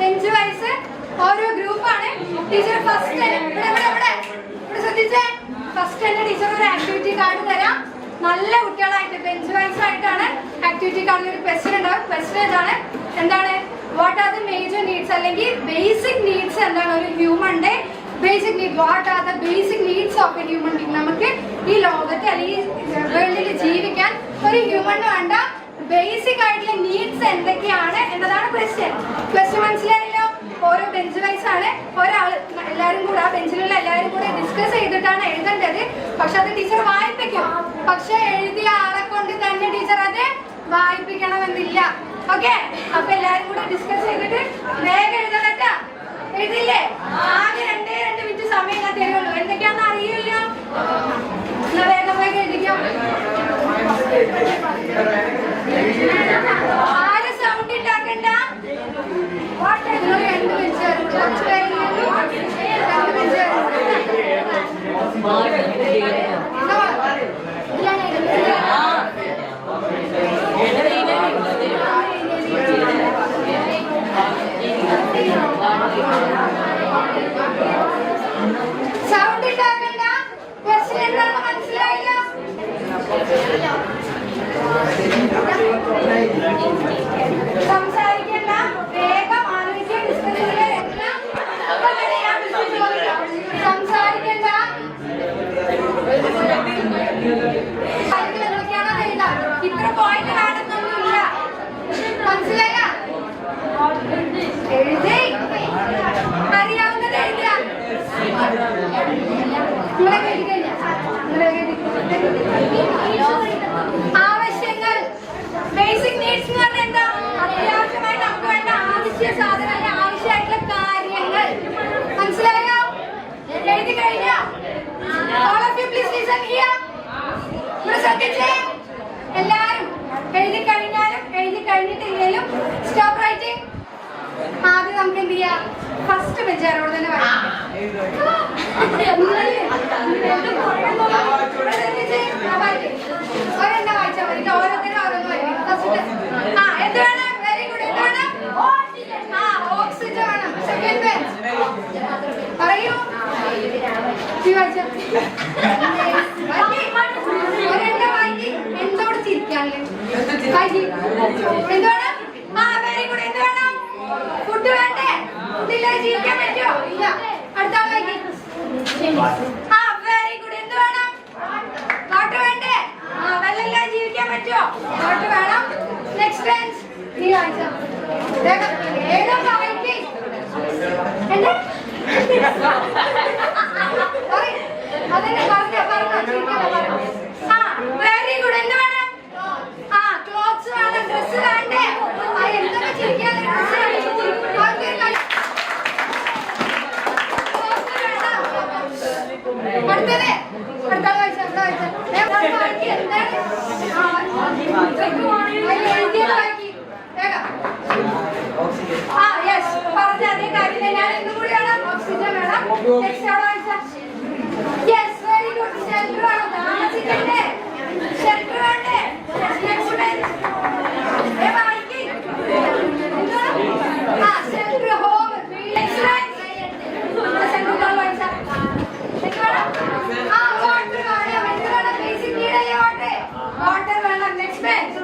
Bench vice ഓരോ ഗ്രൂപ്പാണ്. Teacher first ഇവിടെ ശ്രദ്ധിച്ചേ, ഫസ്റ്റ് തന്നെ ടീച്ചർ ഒരു ആക്ടിവിറ്റി കാർഡ് തരാം. നല്ല കുട്ടികളായിട്ട് ബെഞ്ച് വൈസ് ആയിട്ടാണ് ആക്ടിവിറ്റി കാർഡിൽ ഒരു ക്വസ്റ്റ്യൻ ഉണ്ടാവും. ക്വസ്റ്റ്യൻ എന്താണ് what are the major needs അല്ലെങ്കിൽ ബേസിക് നീഡ്സ് എന്താണ് ഒരു ഹ്യൂമന്റെ basic need, what are the basic needs of a human being. നമുക്ക് ഈ ലോകത്ത് അല്ലെങ്കിൽ വേൾഡിൽ ജീവിക്കാൻ ഒരു ഹ്യൂമന് വേണ്ട ബേസിക് ആയിട്ടുള്ള നീഡ്സ് എന്തൊക്കെയാണ് എന്നതാണ് ക്വസ്റ്റ്യൻ. മനസ്സിലായല്ലോ? ഓരോ ബെഞ്ച് വൈസ് ആണ്. ഒരാൾ എല്ലാവരും കൂടെ ആ ബെഞ്ചിലുള്ള എല്ലാവരും കൂടെ ഡിസ്കസ് ചെയ്തിട്ടാണ് എഴുതേണ്ടത്. പക്ഷെ അത് ടീച്ചർ വായിപ്പിക്കും. പക്ഷെ എഴുതിയ ആളെ കൊണ്ട് തന്നെ ടീച്ചർ അത് വായിപ്പിക്കണമെന്നില്ല. ഓക്കെ, അപ്പൊ എല്ലാരും കൂടെ ഡിസ്കസ് ചെയ്തിട്ട് വേഗം എഴുതണട്ടാ. എഴുതില്ലേ? ആകെ 2 മിനിറ്റ് സമയം ഞാൻ തരുള്ളൂ. എന്തൊക്കെയാണെന്ന് അറിയില്ല. വേഗം എഴുതിക്കോ. ആരും സൗണ്ട് ഉണ്ടാക്കണ്ട. സൗണ്ട് ഉണ്ടാക്കണ്ട. ക്വസ്റ്റ്യൻ എന്താണെന്ന് മനസ്സിലായില്ല? സംസാരിക്കണ്ട, വേഗം ആലോചിക്കുക. ഡിസ്കസ് സംസാരിക്കണ്ട. എന്തൊക്കെയാണോ എഴുതാം. ഇത്ര പോയിന്റ് കാണുന്നൊന്നുമില്ല. മനസ്സിലായ? എഴുതി അറിയാവുന്നത് എഴുതിയ ആവശ്യങ്ങൾ, ബേസിക് നീഡ്സ് എന്ന് പറഞ്ഞാൽ എന്താ? അത്യാവശ്യമായി നമുക്ക് വേണ്ട ആവശ്യ സാധനം, ആവശ്യമായിട്ടുള്ള കാര്യങ്ങൾ. മനസ്സിലായോ? എഴുതി കഴിഞ്ഞോ? All of you please listen here. ശ്രദ്ധിച്ചേ. എല്ലാരും എഴുതി കഴിഞ്ഞാലും എഴുതി കഴിഞ്ഞിട്ടില്ലെങ്കിലും സ്റ്റോപ്പ് റൈറ്റിംഗ്. ആദ്യം നമുക്ക് എന്ത് ചെയ്യാം? ഫസ്റ്റ് ബെഞ്ച് ആരോട് തന്നെ പറയാം. ഒരെണ്ണം വായിച്ചാൽ മതി. ഓരോരുത്തരും ഓരോന്ന് വായിക്കും. എന്ത് വേണം? Very good. എന്ത് വേണം? ഓക്സിജൻ വേണം. സെക്കൻഡ് ബെഞ്ച് പറയൂ. ഒരെണ്ണം വായിക്കി. എന്തോട് ചിരിക്കാല്ലേ? എന്ത് വേണം? Very good. എന്ത് വേണം? ഫുഡ് വേണ്ടേ? ഫുഡില്ലാതെ ജീവിക്കാൻ പറ്റുമോ? ഇല്ല. അടുത്ത ആൾ വായിക്കി. Very good. എന്ത് വേണം? വാട്ടർ വേണ്ടേ? വെള്ളമില്ലാതെ ജീവിക്കാൻ പറ്റുമോ? വാട്ടർ വേണം. നെക്സ്റ്റ് ബെഞ്ച് നീ വായിച്ചോ. വേഗം വായിക്കി. എന്നെ അതെന്നെ പറഞ്ഞോ. Very good. എന്ത് വേണം? ക്ലോത്ത്സ് വേണം. ഡ്രസ് വേണ്ടേ? എന്തൊക്കെ ചിരിക്കാൻ അടുത്തത് അടുത്ത പറഞ്ഞ അതേ കാര്യം ഞാൻ എന്തും കൂടി വേണം? ഓക്സിജൻ വേണം. Yes, very good. ഷെൽട്ടർ വേണം. താമസിക്കണ്ടേ? ഷെൽട്ടർ വേണ്ടേ? ഷെൽട്ടർ, ഹോം, വാട്ടർ വേണം. Next bench.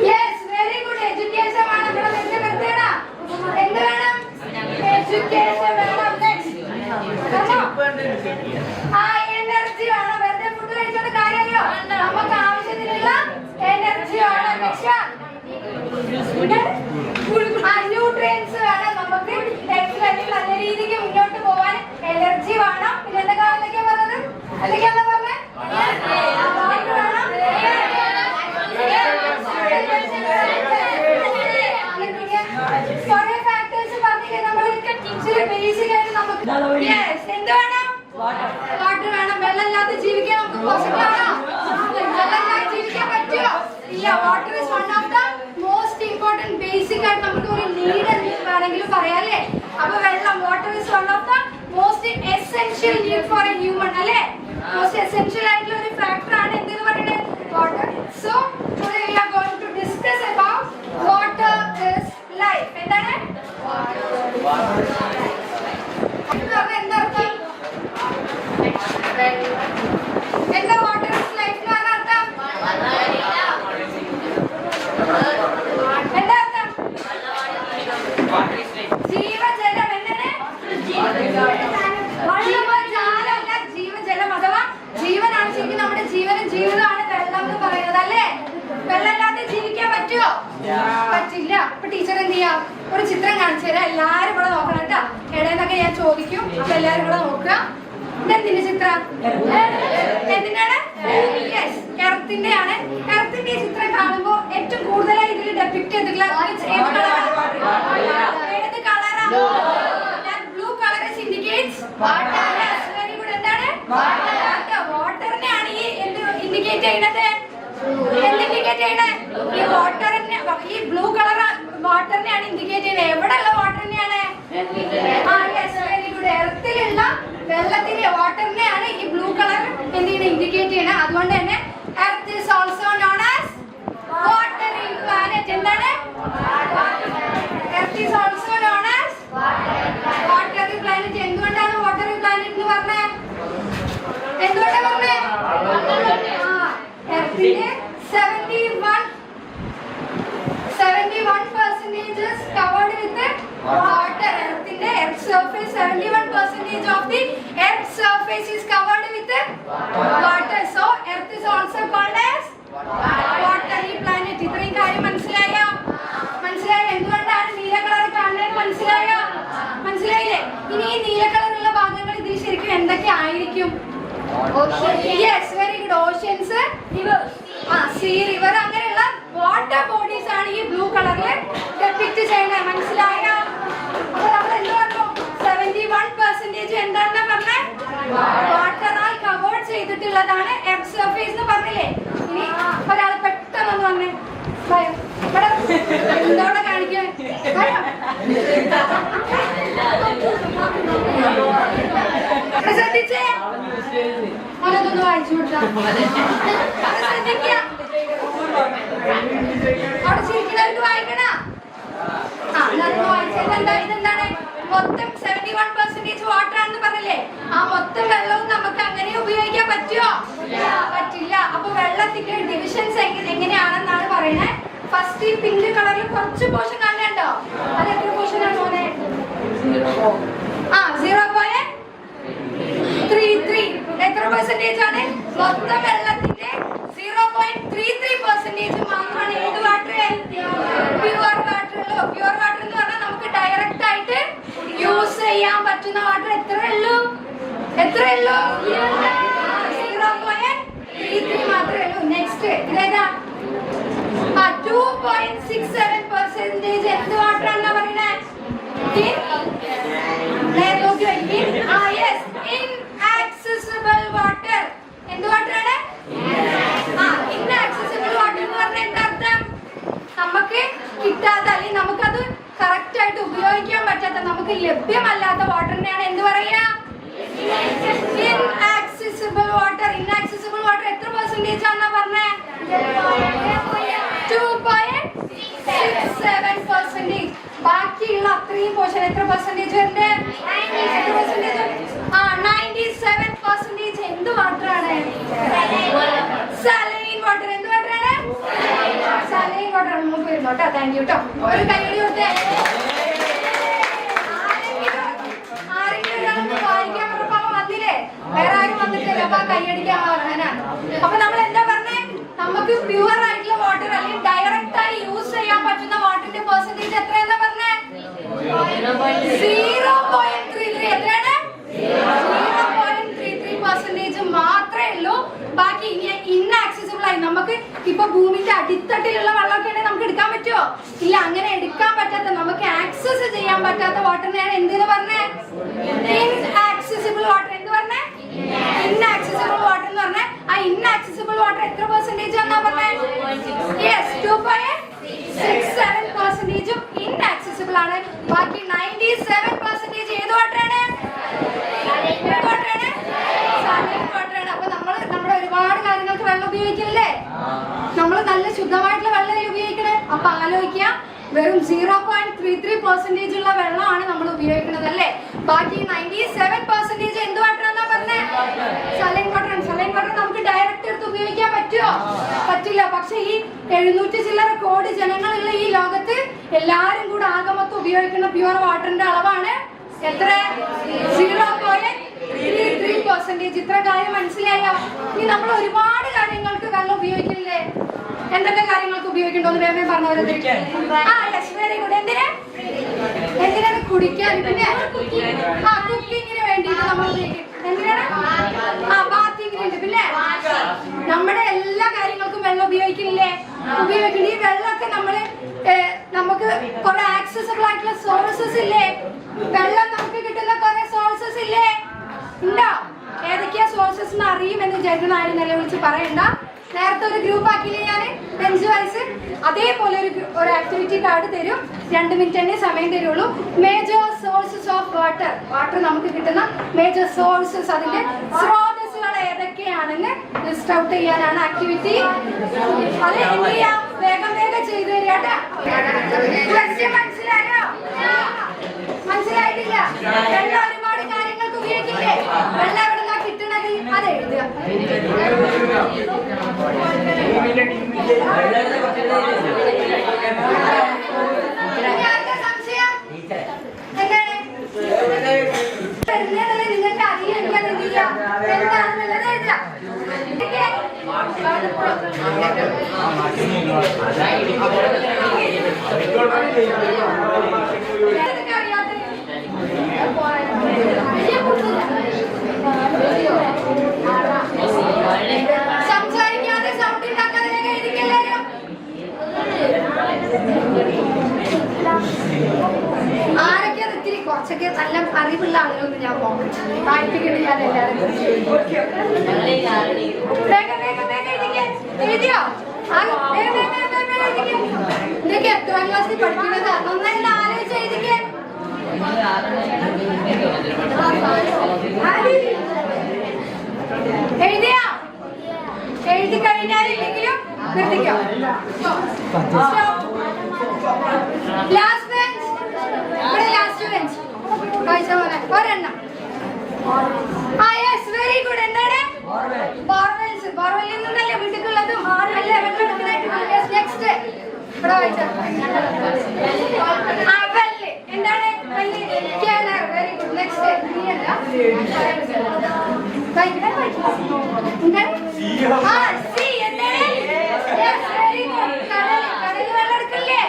Yes, very good. Education വേണം. എന്ത് വേണം? എഡ്യൂക്കേഷൻ വേണം. നെക്സ്റ്റ് എനർജി വേണം. വെറുതെ ഫുഡ് കഴിച്ചോണ്ട് കാര്യമല്ലോ. നമുക്ക് ആവശ്യത്തിനുള്ള എനർജി വേണം. ന്യൂട്രിയൻസ് വേണം. നമുക്ക് എക്സസൈസ് നല്ല രീതിക്ക് മുന്നോട്ട് പോവാൻ എനർജി വേണം. പിന്നെ എന്തൊക്കെയാ പറഞ്ഞത്? എന്തൊക്കെയാ പറഞ്ഞത്? കുറെ ഫാക്ടേഴ്സ് പറഞ്ഞില്ലേ നമ്മൾ ബേസിക് ആയിട്ട് നമുക്ക് എന്ത് വേണം? വാട്ടർ വേണം. വെള്ളമില്ലാതെ ജീവിക്കാൻ നമുക്ക് പോസിബിൾ ആണോ? വെള്ളമില്ലാതെ ജീവിക്കാൻ പറ്റുമോ? ഇല്ല. Water is one of the most important basic ആയിട്ട് നമുക്ക് ഒരു നീഡ് വേണമെങ്കിലും പറയാം അല്ലേ? അപ്പൊ വെള്ളം, water is one of the most essential need for A human അല്ലേ? മോസ്റ്റ് എസെൻഷ്യൽ ആയിട്ടുള്ള ഒരു ഫാക്ടർ ആണ് എന്തെന്ന് പറയുന്നത്? Water. So today we are going to discuss about water is life. എന്താണ്? കാണിച്ചു തരാം. എല്ലാരും കൂടെ നോക്കണം കേട്ടോ. ഇടയെന്നൊക്കെ ഞാൻ ചോദിക്കും. അപ്പൊ എല്ലാരും കൂടെ നോക്കുക. ഇതെന്തിന്റെ ചിത്രം? എന്തിനാണ്? യെസ്, എർത്തിന്റെ ആണ്. എർത്തിന്റെ ഈ ചിത്രം കാണുമ്പോ ഏറ്റവും കൂടുതലായി ഇതിൽ ഡെപിക്ട് ചെയ്തിട്ടുള്ള ഏത് കളറാണ്? Blue colour indicates water. Very good. എന്താണ്? വാട്ടറിനെയാണ് ഈ ഇൻഡിക്കേറ്റ് ചെയ്യുന്നത്. ഇൻഡിക്കേറ്റ് ചെയ്യണേ ഈ വാട്ടറിനെ, ഈ ബ്ലൂ കളർ വാട്ടറിനെയാണ് ഇൻഡിക്കേറ്റ് ചെയ്യുന്നത്. എവിടെയുള്ള വാട്ടറിനെയാണ്? Very good. എർത്തിലുള്ള വെള്ളത്തിലെ വാട്ടറിനെയാണ് ഈ ബ്ലൂ കളർ എന്ത് ചെയ്യുന്നത്? ഇൻഡിക്കേറ്റ് ചെയ്യണത്. അതുകൊണ്ട് തന്നെ earth is also known as watering planet. എന്താണ്? Earth is also known as watering planet. എന്തുകൊണ്ടാണ് വാട്ടറിംഗ് പ്ലാനറ്റ് എന്ന് പറഞ്ഞത്? എന്തുകൊണ്ടാണ് പറഞ്ഞത്? എർത്തിന്റെ 71% is covered with water. Earthinte earth surface 71% of the earth surface is covered with water. So earth is also called as watery planet. ഇത്രയും കാര്യം മനസ്സിലായോ? എന്തുകൊണ്ടാണ് നീല കളർ കാണുന്നത്? മനസ്സിലായില്ലേ? ഇനി ഈ നീല കളറുള്ള ഭാഗങ്ങൾ ഇതിൽ ശരിക്കും എന്തൊക്കെ ആയിരിക്കും? Yes, very good. Oceans, sea, river, അങ്ങനെയുള്ള വാട്ടർ ബോഡീസ് ആണ് ഈ ബ്ലൂ കളറിൽ ഡെപിക്ട് ചെയ്യുന്നത്. മനസ്സിലായോ? അപ്പൊ നമ്മൾ എന്ത് പറഞ്ഞു? 71% എന്താണെന്ന് പറഞ്ഞേ? വാട്ടറാൽ കവേർഡ് ചെയ്തിട്ടുള്ളതാണ് എർത്ത് സർഫേസ് എന്ന് പറഞ്ഞില്ലേ? ഇനി ഒരാൾ പെട്ടെന്ന് വന്നേ, എന്തോടെ കാണിക്കാൻ ശ്രദ്ധിച്ചേ, അതൊന്ന് വായിച്ചു കൊടുത്താ ശ്രദ്ധിക്ക. അവിടെ ശരിക്കും വായിക്കണ. ഇതെന്താണ്? മൊത്തം 71% വാട്ടർ ആണെന്ന് പറഞ്ഞില്ലേ? ആ മൊത്തം വെള്ളവും നമുക്ക് അങ്ങനെ ഉപയോഗിക്കാൻ പറ്റുമോ? പറ്റില്ല. അപ്പൊ വെള്ളത്തിന്റെ ഡിവിഷൻസ് എങ്ങനെയാണെന്നാണ് പറയണേ. ഫസ്റ്റ് ഈ പിങ്ക് കളറിൽ കുറച്ച് പോർഷൻ കാണുന്നുണ്ടോ? അത് എത്ര പോർഷൻ ആണ് മോനെ? 0.33. എത്ര പെർസെന്റേജ് ആണ്? മൊത്തം വെള്ളത്തിന്റെ 0.33% മാത്രമാണ് ഏത് water? Pure water. Pure water എന്ന് പറഞ്ഞാൽ നമുക്ക് ഡയറക്റ്റ് ആയിട്ട് യൂസ് ചെയ്യാൻ പറ്റുന്ന വാട്ടർ എത്രയേ ഉള്ളൂ? 0.33 മാത്രമേ ഉള്ളൂ. നെക്സ്റ്റ് ഇതേതാ? 2.67% എന്ത് വാട്ടർ ആണെന്നാ പറയുന്നത്? inaccessible water. എന്ത് വാട്ടർ ആണ്? inaccessible water എന്ന് പറഞ്ഞാൽ എന്താ അർത്ഥം? നമുക്ക് കിട്ടാത്ത, അല്ലെങ്കിൽ നമുക്കത് കറക്റ്റ് ആയിട്ട് ഉപയോഗിക്കാൻ പറ്റാത്ത, നമുക്ക് ലഭ്യമല്ലാത്ത വാട്ടറിനെയാണ് എന്ത് പറയാ? inaccessible water. inaccessible water എത്ര പെർസെന്റേജ് ആണെന്നാ പറഞ്ഞേ? 2.67%. ബാക്കിയുള്ള അത്രയും പോർഷൻ എത്ര പെർസെന്റേജ് വരുന്നത്? 97%. എന്ത് വാട്ടർ ആണ്? Saline water. എന്ത് വാട്ടർ ആണ്? Saline water. നമുക്ക് വരുന്നോട്ടോ. താങ്ക് യു കേട്ടോ. ഒരു കൈയടി കൊടുത്തേ. ആരെങ്കിലും വായിക്കാൻ പറഞ്ഞപ്പോ വന്നില്ലേ? വേറെ ആരും വന്നിട്ടില്ല. അപ്പൊ കൈയടിക്കാൻ അർഹനാണ്. അപ്പൊ നമ്മൾ എന്താ പറഞ്ഞേ? നമുക്ക് പ്യുവർ ആയിട്ടുള്ള വാട്ടർ അല്ലെങ്കിൽ ഡയറക്റ്റ് ആയി യൂസ് ചെയ്യാൻ പറ്റുന്ന വാട്ടറിന്റെ പെർസെന്റേജ് എത്രയാണെന്നാ പറഞ്ഞേ? 0.33. എത്രയാണ്? 0.33% മാത്രമേ ഉള്ളൂ. ബാക്കി ഇന്നാക്സസിബിൾ ആയി നമുക്ക് ഇപ്പൊ ഭൂമിന്റെ അടിത്തട്ടിലുള്ള വെള്ളമൊക്കെ ആണെങ്കിൽ നമുക്ക് എടുക്കാൻ പറ്റുമോ? ഇല്ല. അങ്ങനെ എടുക്കാൻ പറ്റാത്ത, നമുക്ക് ആക്സസ് ചെയ്യാൻ പറ്റാത്ത വാട്ടറിനെയാണ് എന്തെന്ന് പറഞ്ഞേ? Inaccessible water. എന്ത് പറഞ്ഞേ? ഇൻആക്സസിബിൾ വാട്ടർ എന്ന് പറഞ്ഞാൽ ആ ഇൻആക്സസിബിൾ വാട്ടർ എത്ര പെർസെന്റേജ് ആണെന്നാ പറഞ്ഞേ? യെസ്, 2.67% ഇൻആക്സസിബിൾ ആണ്. ബാക്കി 97% ഏത് വാട്ടറാണ്? വാട്ടറാണ്. അപ്പൊ നമ്മുടെ ഒരുപാട് കാര്യങ്ങൾക്ക് വെള്ളം ഉപയോഗിക്കില്ലേ? നമ്മൾ നല്ല ശുദ്ധമായിട്ടുള്ള വെള്ളം ഉപയോഗിക്കണേ. അപ്പൊ ആലോചിക്കുക, വെറും 0.33% ഉള്ള വെള്ളമാണ് നമ്മൾ ഉപയോഗിക്കുന്നത് അല്ലേ? ബാക്കി 97% എന്ത് വാട്ടറാന്നാ പറഞ്ഞേ? Saline water. സലൈൻ വാട്ടർ നമുക്ക് ഡയറക്റ്റ് എടുത്ത് ഉപയോഗിക്കാൻ പറ്റുമോ? പറ്റില്ല. പക്ഷെ ഈ 700 ചില്ലറ കോടി ജനങ്ങളുള്ള ഈ ലോകത്ത് എല്ലാരും കൂടെ ആകെ മൊത്തം ഉപയോഗിക്കുന്ന പ്യുവർ വാട്ടറിന്റെ അളവാണ് എത്ര? 0.33%. ഇത്ര കാര്യം മനസ്സിലായോ? ഇനി നമ്മൾ ഒരുപാട് കാര്യങ്ങൾക്ക് വെള്ളം ഉപയോഗിക്കില്ലേ? എന്തൊക്കെ കാര്യങ്ങൾക്ക് ഉപയോഗിക്കണ്ടോന്ന് വേഗം പറഞ്ഞവരെ. Very good. എന്തിനാ? കുക്കിങ്ങിന് വേണ്ടിയിട്ട് നമ്മൾ ഉപയോഗിക്കും. എന്തിനാണ്? ബാത്തിങ്ങിന് ഉണ്ട്. പിന്നെ നമ്മുടെ എല്ലാ കാര്യങ്ങൾക്കും വെള്ളം ഉപയോഗിക്കുന്നില്ലേ? ഉപയോഗിക്കണം. ഈ വെള്ളമൊക്കെ നമുക്ക് കുറെ ആക്സസിബിൾ ആയിട്ടുള്ള സോഴ്സസ് ഇല്ലേ? വെള്ളം നമുക്ക് കിട്ടുന്ന കുറെ സോഴ്സസ് ഇല്ലേ? ഉണ്ടോ? ഏതൊക്കെയാ സോഴ്സസ് എന്ന് അറിയുമെന്ന് വിചാരിക്കുന്ന ആരും നിലവിളിച്ച് പറയണ്ട. നേരത്തെ ഒരു ഗ്രൂപ്പ് ആക്കിയില്ലേ ഞാൻ 5 വയസ്സ്? അതേപോലെ ഒരു ആക്ടിവിറ്റി കാർഡ് തരും. 2 മിനിറ്റ് തന്നെ സമയം തരുള്ളൂ. Major sources of water. Water നമുക്ക് കിട്ടുന്ന മേജർ സോഴ്സസ്, അതിന്റെ സ്രോതസ്സുകൾ ഏതൊക്കെയാണെന്ന് ലിസ്റ്റ് ഔട്ട് ചെയ്യാനാണ് ആക്ടിവിറ്റി. അത് എന്ത് ചെയ്യാം? വേഗം വേഗം ചെയ്തു തരാട്ടെ. മനസ്സിലായോ? മനസ്സിലായിട്ടില്ല? വെള്ളം ഒരുപാട് കാര്യങ്ങൾക്ക് ഉപയോഗിക്കില്ലേ? വെള്ളം എവിടെ നിന്നാ കിട്ടണത്? അത് എഴുതുക. സംശയം എന്താണ്? നിങ്ങൾക്ക് അറിയാൻ എന്ത് ചെയ്യാം? എന്താണെന്നുള്ളത് എഴുതാം. സംസാരിക്കാതെ സൗണ്ട് ഉണ്ടാക്കാതെ എഴുതിക്കല്ലാരും. ആരൊക്കെ ഇത്തിരി കുറച്ചൊക്കെ നല്ല അറിവുള്ള ആളുകളൊന്നും ഞാൻ പോകണം. വായിപ്പിക്കണ ഞാൻ എല്ലാവരും വേഗം വേഗം വേഗം എഴുതിയോ? ഇതൊക്കെ എത്രാം ക്ലാസ്സിൽ പഠിക്കുന്നത്? നന്നായിട്ട് ആലോചിച്ച് എഴുതിക്കേ. എഴുതിയാ? എഴുതി കഴിഞ്ഞാലില്ലെങ്കിലും നിർത്തിക്കോ. Last bench. ഇവിടെ ലാസ്റ്റ് ബെഞ്ച് വായിച്ച പോലെ ഒരെണ്ണം. Yes, very good. എന്താണ്? ബോർവെൽസ്. ബോർവെല്ലിൽ നിന്നല്ലേ വീട്ടിലുള്ളതും അല്ലേ വെള്ളം എടുക്കുന്നതായിട്ട്. നെക്സ്റ്റ് ഇവിടെ വായിച്ച വെല്ല്. എന്താണ്? വെല്ല്. കിണർ. Very good. Next sea. എന്താണ്? Yes, very good. കടലിൽ വെള്ളം എടുക്കില്ലേ?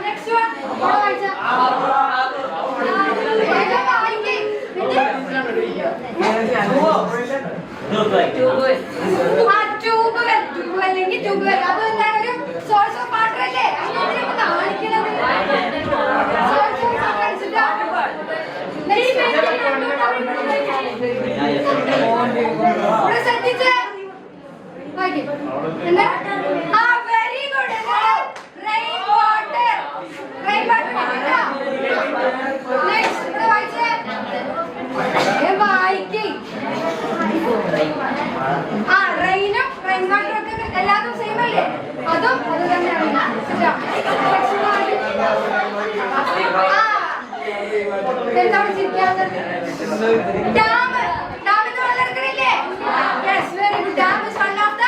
നെക്സ്റ്റ് വൺ ഇവിടെ വായിച്ച ട്യൂബ് അല്ലെങ്കിൽ ട്യൂബ്വെൽ. അത് എന്താണ്? ഒരു സോഴ്സ് ഓഫ് വാട്ടർ അല്ലേ? കാണിക്കണത് ശ്രദ്ധിച്ച് very good. Rain water. Rain water. Next ഇവിടെ വായിച്ചേ. റെയിനും റെയിൻ വാട്ടറും ഒക്കെ എല്ലാതും സെയിം അല്ലേ? അതും അത് തന്നെയാണ്. എന്താണ് ചിരിക്കാത്തത്? ഡാം. ഡാമിന്ന് വെള്ളം എടുക്കണില്ലേ? Yes, very good. Dam is one of the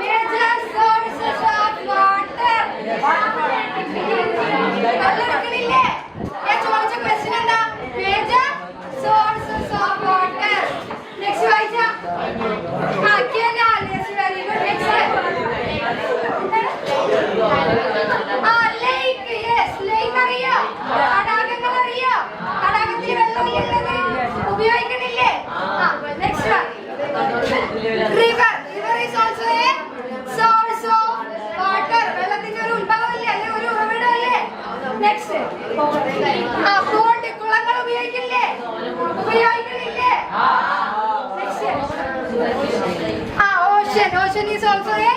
major sources of water. വെള്ളം എടുക്കണില്ലേ? ഞാൻ ചോദിച്ച ക്വസ്റ്റ്യൻ എന്താ? Major sources of water. Next വായിച്ച canal. Yes, very good. Next lake. Yes, lake അറിയോ? തടാകങ്ങൾ അറിയോ? തടാകത്തിൽ വെള്ളമില്ലുള്ളത് ഉപയോഗിക്കണില്ലേ? Next river. River is also a source of water. വെള്ളത്തിന്റെ ഒരു ഉത്ഭവമല്ലേ? അല്ലെ ഒരു ഉറവിടമല്ലേ? Next pond. കുളങ്ങൾ ഉപയോഗിക്കില്ലേ? ഉപയോഗിക്കണില്ലേ? Ocean. Ocean is also a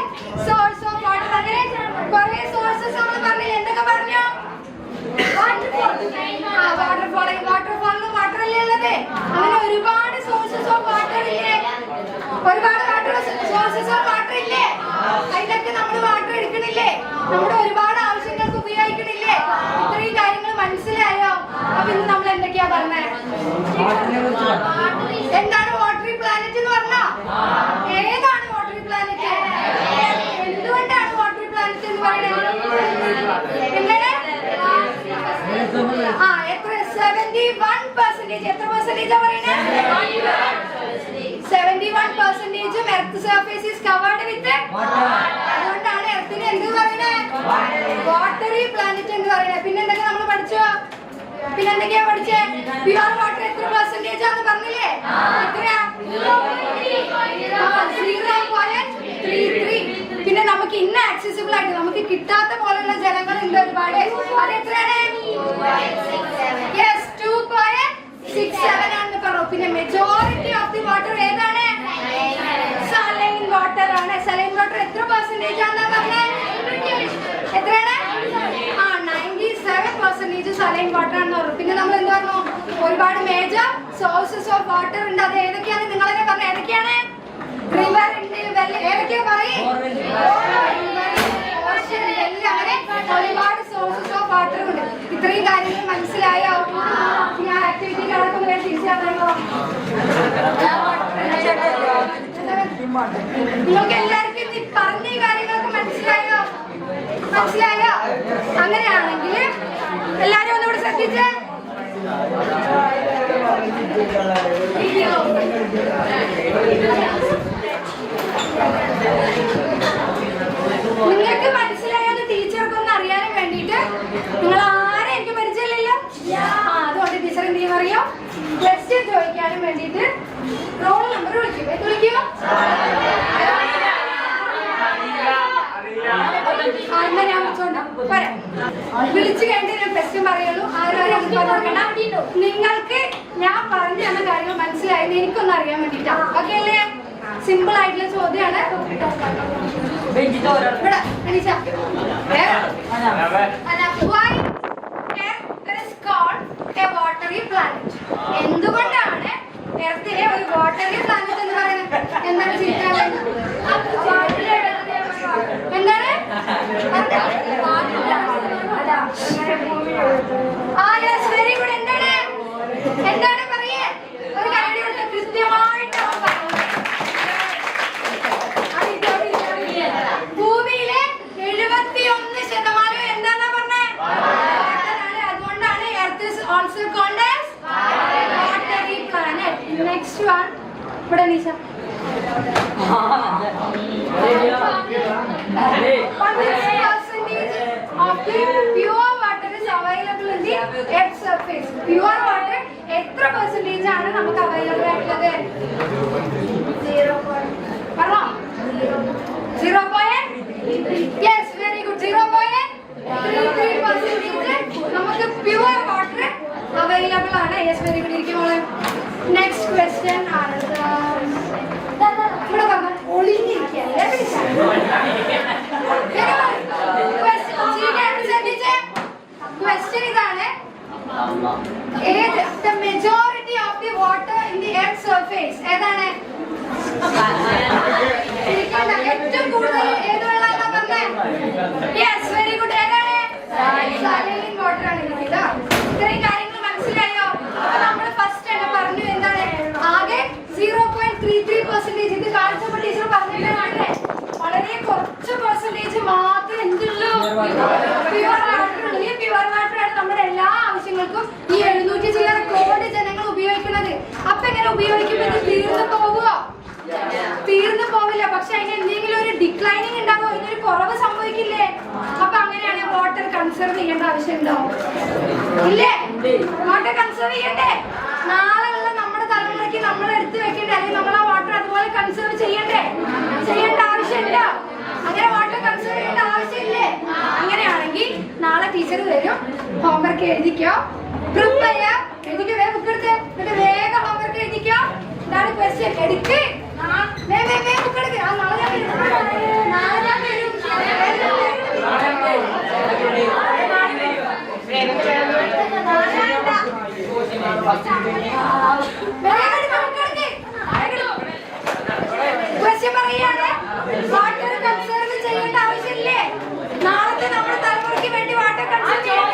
source of water. അങ്ങനെ കുറെ സോഴ്സസ് നമ്മൾ പറഞ്ഞില്ലേ? എന്തൊക്കെ പറഞ്ഞു? വാട്ടർഫോളിൽ വാട്ടർ അല്ലേ ഉള്ളത്? അങ്ങനെ ഒരുപാട് സോഴ്സസ് ഓഫ് വാട്ടർ ഇല്ലേ? ഒരുപാട് സോഴ്സസ് ഓഫ് വാട്ടർ ഇല്ലേ? അതിലൊക്കെ നമ്മൾ വാട്ടർ എടുക്കണില്ലേ? നമ്മുടെ ഒരുപാട് ആവശ്യങ്ങൾക്ക് ഉപയോഗിക്കണില്ലേ? ഇത്രയും കാര്യങ്ങൾ മനസ്സിലായോ? അപ്പൊ ഇന്ന് നമ്മൾ എന്തൊക്കെയാ പറഞ്ഞത്? എന്താണ് വാട്ടറി പ്ലാനറ്റ് എന്ന് പറഞ്ഞോ? ഏതാണ് വാട്ടറി പ്ലാനറ്റ്? എന്തുകൊണ്ടാണ് വാട്ടറി പ്ലാനറ്റ് എന്ന് പറയുന്നത്? എങ്ങനെ? എത്ര? 71%. എത്ര പെർസെന്റേജ് പറയുന്നത്? 71% earth surface is covered with അതുകൊണ്ടാണ് എർത്തിന് എന്ത് പറയുന്നത്? വാട്ടറി പ്ലാനറ്റ് എന്ന് പറയുന്നത്. പിന്നെ എന്തൊക്കെ നമ്മൾ പഠിച്ചു? പിന്നെ എന്തൊക്കെയാ പഠിച്ചേ? പ്യുവർ വാട്ടർ എത്ര പെർസെന്റേജ് ആണെന്ന് പറഞ്ഞില്ലേ? എത്രയാ? 0.33. പിന്നെ നമുക്ക് ഇന്ന ആക്സസിബിൾ ആയിട്ട് നമുക്ക് കിട്ടാത്ത പോലുള്ള ജലങ്ങൾ ഉണ്ട് ഒരുപാട്. അത് എത്രയാണ്? 2.67 ആണെന്ന് പറഞ്ഞു. പിന്നെ മെജോറിറ്റി ഓഫ് ദി വാട്ടർ ഏതാണ്? സലൈൻ വാട്ടർ ആണ്. സലൈൻ വാട്ടർ എത്ര പെർസെന്റേജ് ആണെന്നാ പറഞ്ഞത്? എത്രയാണ്? 97% സലൈൻ വാട്ടർ ആണെന്ന് പറഞ്ഞു. പിന്നെ നമ്മൾ എന്ത് പറഞ്ഞു? ഒരുപാട് മേജർ സോഴ്സസ് ഓഫ് വാട്ടർ ഉണ്ട്. അത് ഏതൊക്കെയാണ്? നിങ്ങളൊക്കെ പറഞ്ഞു ഏതൊക്കെയാണ്? റിവർ ഉണ്ട്, ഏതൊക്കെയാ പറയും? അങ്ങനെ ഒരുപാട് സോഴ്സസ് ഓഫ് വാട്ടർ ഉണ്ട്. ഇത്രയും കാര്യങ്ങൾ മനസ്സിലായോ? ഞാൻ ആക്ടിവിറ്റി നടക്കുന്ന തിരിച്ചറിയാമോ? നിങ്ങൾക്ക് എല്ലാവർക്കും പറഞ്ഞ കാര്യങ്ങളൊക്കെ മനസ്സിലായോ? മനസ്സിലായോ? അങ്ങനെയാണെങ്കിൽ എല്ലാരും ഒന്നുകൂടെ ശ്രദ്ധിച്ചേ. നിങ്ങൾക്ക് മനസ്സിലായോന്ന് ടീച്ചർക്കൊന്ന് അറിയാനും വേണ്ടിയിട്ട് നിങ്ങൾ ആരെ എനിക്ക് പരിചയമില്ലല്ലോ. അതുകൊണ്ട് ടീച്ചർ എന്ത് ചെയ്യും അറിയോ? ക്വസ്റ്റ്യൻ ചോദിക്കാനും വേണ്ടിയിട്ട് റോൾ നമ്പർ വിളിക്കും. വിളിക്കുമോ? ഞാൻ വിളിച്ചു കഴിഞ്ഞിട്ട് ഞാൻ ക്വസ്റ്റ്യൻ പറയുള്ളൂ. ആരും നിങ്ങൾക്ക് ഞാൻ പറഞ്ഞു തന്ന കാര്യങ്ങൾ മനസ്സിലായത് എനിക്കൊന്നും അറിയാൻ വേണ്ടിട്ടാ. ഓക്കെ അല്ലേ? സിമ്പിൾ ആയിട്ടുള്ള ചോദ്യമാണ്. എന്തുകൊണ്ടാണ് എർത്തിനെ ഒരു വാട്ടറി പ്ലാനറ്റ് എന്ന് പറയുന്നത്? എന്താണ് ചിന്തിക്കാൻ? എന്താണ്? Very good. എന്താണ്? എന്താണ് പറയേ? ഒരു കാര്യം കൃത്യമായിട്ട് ഭൂമിയിലെ 71% എന്താന്നാ പറഞ്ഞേ? അതുകൊണ്ടാണ് earth is also called as watery planet. Next one ഇവിടെ Nisha. Of the pure water is available in the earth's surface. Pure water എത്ര പെർസെന്റേജ് ആണ് നമുക്ക് അവൈലബിൾ ആയിട്ടുള്ളത്? 0.0. Yes, very good. 0.33% നമുക്ക് പ്യുവർ വാട്ടർ അവൈലബിൾ ആണ്. Yes, very good. ഇരിക്കുമോളെ. Next question ആണ് ഇവിടെ പറഞ്ഞ ഒളിഞ്ഞിരിക്കുകയല്ലേ? Question ഇതാണ്. The majority of the water in the earth's surface ഏതാണ്? ഏറ്റവും കൂടുതൽ ഏത് വെള്ളമാണെന്നാ പറഞ്ഞേ? Yes, very good. ഏതാണ്? Saline water ആണ് ഇരിക്കുക. ഇത്രയും കാര്യങ്ങൾ മനസ്സിലായോ? അപ്പൊ നമ്മൾ ഫസ്റ്റ് തന്നെ പറഞ്ഞു എന്താണ്? ആകെ 0.33%. ഇത് കാണിച്ചപ്പോൾ ടീച്ചർ പറഞ്ഞിട്ടുണ്ടേ വളരെ കുറച്ച് പെർസെന്റേജ് മാത്രമേ എന്തുള്ളൂ പ്യുവർ വാട്ടർ ഉള്ളൂ. ഈ പ്യുവർ വാട്ടർ ആണ് നമ്മുടെ എല്ലാ ആവശ്യങ്ങൾക്കും ഈ 700 ചില്ലറ കോടി ജനങ്ങൾ ഉപയോഗിക്കുന്നത്. അപ്പൊ എങ്ങനെ ഉപയോഗിക്കുമ്പോൾ ഇത് തീർന്നു പോകുമോ? തീർന്നു പോവില്ല. പക്ഷെ അതിന് എന്തെങ്കിലും ഒരു ഡിക്ലൈനിങ് ഉണ്ടാകുമോ? ഇതിനൊരു കുറവ് സംഭവിക്കില്ലേ? അപ്പൊ അങ്ങനെയാണ് വാട്ടർ കൺസർവ് ചെയ്യേണ്ട ആവശ്യം ഉണ്ടാവും ഇല്ലേ? വാട്ടർ കൺസർവ് ചെയ്യണ്ടേ? നാളെയുള്ള നമ്മുടെ തലമുറയ്ക്ക് നമ്മൾ എടുത്തു വെക്കണ്ടേ? അല്ലെങ്കിൽ നമ്മൾ ആ വാട്ടർ അതുപോലെ കൺസർവ് ചെയ്യണ്ടേ? ചെയ്യേണ്ട ആവശ്യമില്ല. അങ്ങനെ വാട്ടർ കൺസർവ് ചെയ്യേണ്ട ആവശ്യമില്ലേ? അങ്ങനെയാണെങ്കിൽ നാളെ ടീച്ചർ തരും. ഹോംവർക്ക് എഴുതിക്കോ. പ്രിപ്പയർ എഴുതിക്കോ. വേഗം ബുക്ക് എടുത്ത് എന്നിട്ട് വേഗം ഹോംവർക്ക് എഴുതിക്കോ. ഇതാണ് ക്വസ്റ്റ്യൻ. എടുക്ക്. വേഗം ബുക്ക് എടുക്ക്. നാളെ ഞാൻ വരും. നാളെ ഞാൻ വരും. ക്വസ്റ്റ്യൻ പറയാണ് വാട്ടർ കൺസർവ് ചെയ്യേണ്ട ആവശ്യമില്ലേ? നാളത്തെ നമ്മുടെ തലമുറയ്ക്ക് വേണ്ടി വാട്ടർ കൺസർവ് ചെയ്യണം.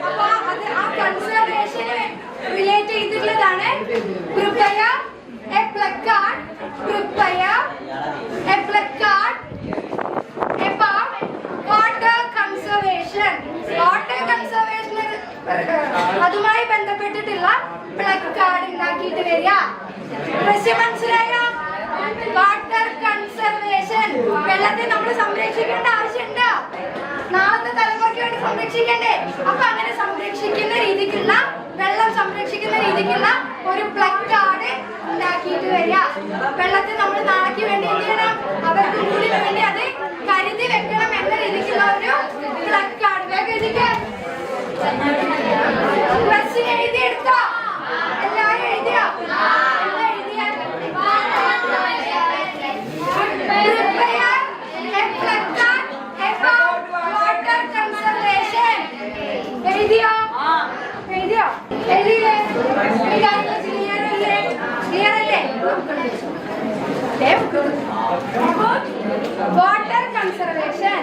അപ്പൊ അത് ആ കൺസർവേഷന് റിലേറ്റ് ചെയ്തിട്ടുള്ളതാണ്. Prepare a placard. Prepare a placard about water conservation. Water conservation അതുമായി ബന്ധപ്പെട്ടിട്ടുള്ള പ്ലക്കാർഡ് ഉണ്ടാക്കിയിട്ട് വരിക. പ്രശ്നം മനസ്സിലായോ? Water conservation. വെള്ളത്തെ നമ്മൾ സംരക്ഷിക്കേണ്ട ആവശ്യമുണ്ടോ? നാളത്തെ തലമുറയ്ക്ക് വേണ്ടി സംരക്ഷിക്കണ്ടേ? അപ്പൊ അങ്ങനെ സംരക്ഷിക്കുന്ന രീതിക്കുള്ള, വെള്ളം സംരക്ഷിക്കുന്ന രീതിക്കുള്ള ഒരു പ്ലക്കാർഡ് ഉണ്ടാക്കിയിട്ട് വരിക. വെള്ളത്തെ നമ്മൾ നാളേക്ക് വേണ്ടി എന്ത് ചെയ്യണം? അവർക്ക് കൂടി വേണ്ടി അത് കരുതി വെക്കണം എന്ന രീതിക്കുള്ള ഒരു പ്ലക്കാർഡ്. വേഗം എഴുതിക്കേ. ക്വസ്റ്റ്യൻ എഴുതിയെടുത്തോ? എല്ലാവരും എഴുതിയോ? എഴുതിയോ? എഴുതിയോ? എഴുതിയില്ലേ? ക്ലിയർ അല്ലേ? Water conservation.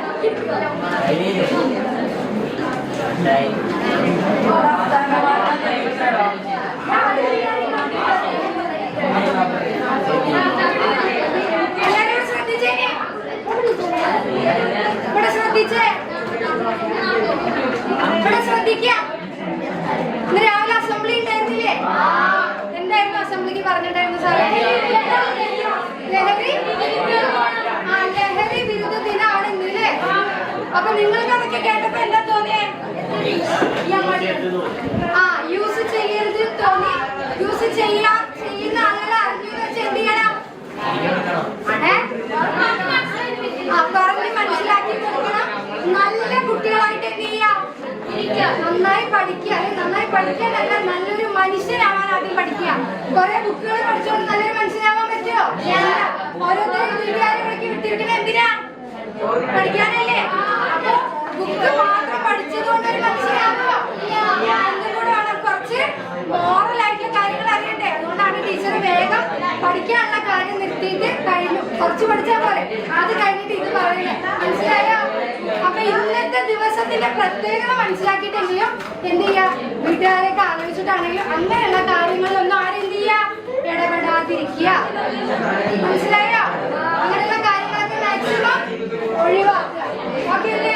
എല്ലാവരും ശ്രദ്ധിച്ചേ, ഇവിടെ ശ്രദ്ധിച്ചേ, ഇവിടെ ശ്രദ്ധിക്കാം. ഇന്ന് രാവിലെ അസംബ്ലി ഉണ്ടായിരുന്നില്ലേ? എന്തായിരുന്നു അസംബ്ലിക്ക് പറഞ്ഞിട്ടായിരുന്നു സാറേ? ലഹരി വിരുദ്ധ ദിനമാണ് ഇന്നല്ലേ? അപ്പൊ നിങ്ങൾക്ക് അതൊക്കെ കേട്ടപ്പോ എന്താ തോന്നിയേ? യൂസ് ചെയ്യരുത് തോന്നി. യൂസ് ചെയ്യുന്ന ആളുകളെ അറിഞ്ഞു വെച്ച് എന്ത് ചെയ്യണം? പറഞ്ഞ് മനസ്സിലാക്കി കൊടുക്കണം. നല്ല കുട്ടികളായിട്ട് എന്ത് ചെയ്യാം? നന്നായി പഠിക്കുക. നന്നായി പഠിക്കാനല്ല, നല്ലൊരു മനുഷ്യനാവാൻ ആദ്യം പഠിക്കുക. കുറെ ബുക്കുകൾ പഠിച്ചുകൊണ്ട് നല്ലൊരു മനുഷ്യനാവാൻ പറ്റുമോ? ഓരോരുത്തരും വീട്ടുകാരെ വിട്ടിരിക്കുന്നത് എന്തിനാ? പഠിക്കാനല്ലേ? അപ്പൊ ബുക്ക് മാത്രം പഠിച്ചതുകൊണ്ട് ഒരു മനുഷ്യനാവോ? കൂടെ വേണം കുറച്ച് മോറൽ ആയിട്ടുള്ള കാര്യങ്ങൾ അറിയണ്ടേ? അതുകൊണ്ടാണ് ടീച്ചർ വേഗം പഠിക്കാനുള്ള കാര്യം നിർത്തിയിട്ട് കഴിഞ്ഞു. കുറച്ച് പഠിച്ചാൽ പോലെ, അത് കഴിഞ്ഞിട്ട് ഇത് പറയുന്നത്. മനസ്സിലായോ? അപ്പൊ ഇന്നത്തെ ദിവസത്തിന്റെ പ്രത്യേകത മനസ്സിലാക്കിയിട്ട് എന്ത് ചെയ്യാ? വീട്ടുകാരെയൊക്കെ ആലോചിച്ചിട്ടാണെങ്കിലും അങ്ങനെയുള്ള കാര്യങ്ങളിലൊന്നും ആരെന്ത് ചെയ്യാ? ഇടപെടാതിരിക്കുക. മനസ്സിലായോ? അങ്ങനെയുള്ള കാര്യങ്ങളൊക്കെ മാക്സിമം ഒഴിവാക്കുക. ഓക്കെ അല്ലേ?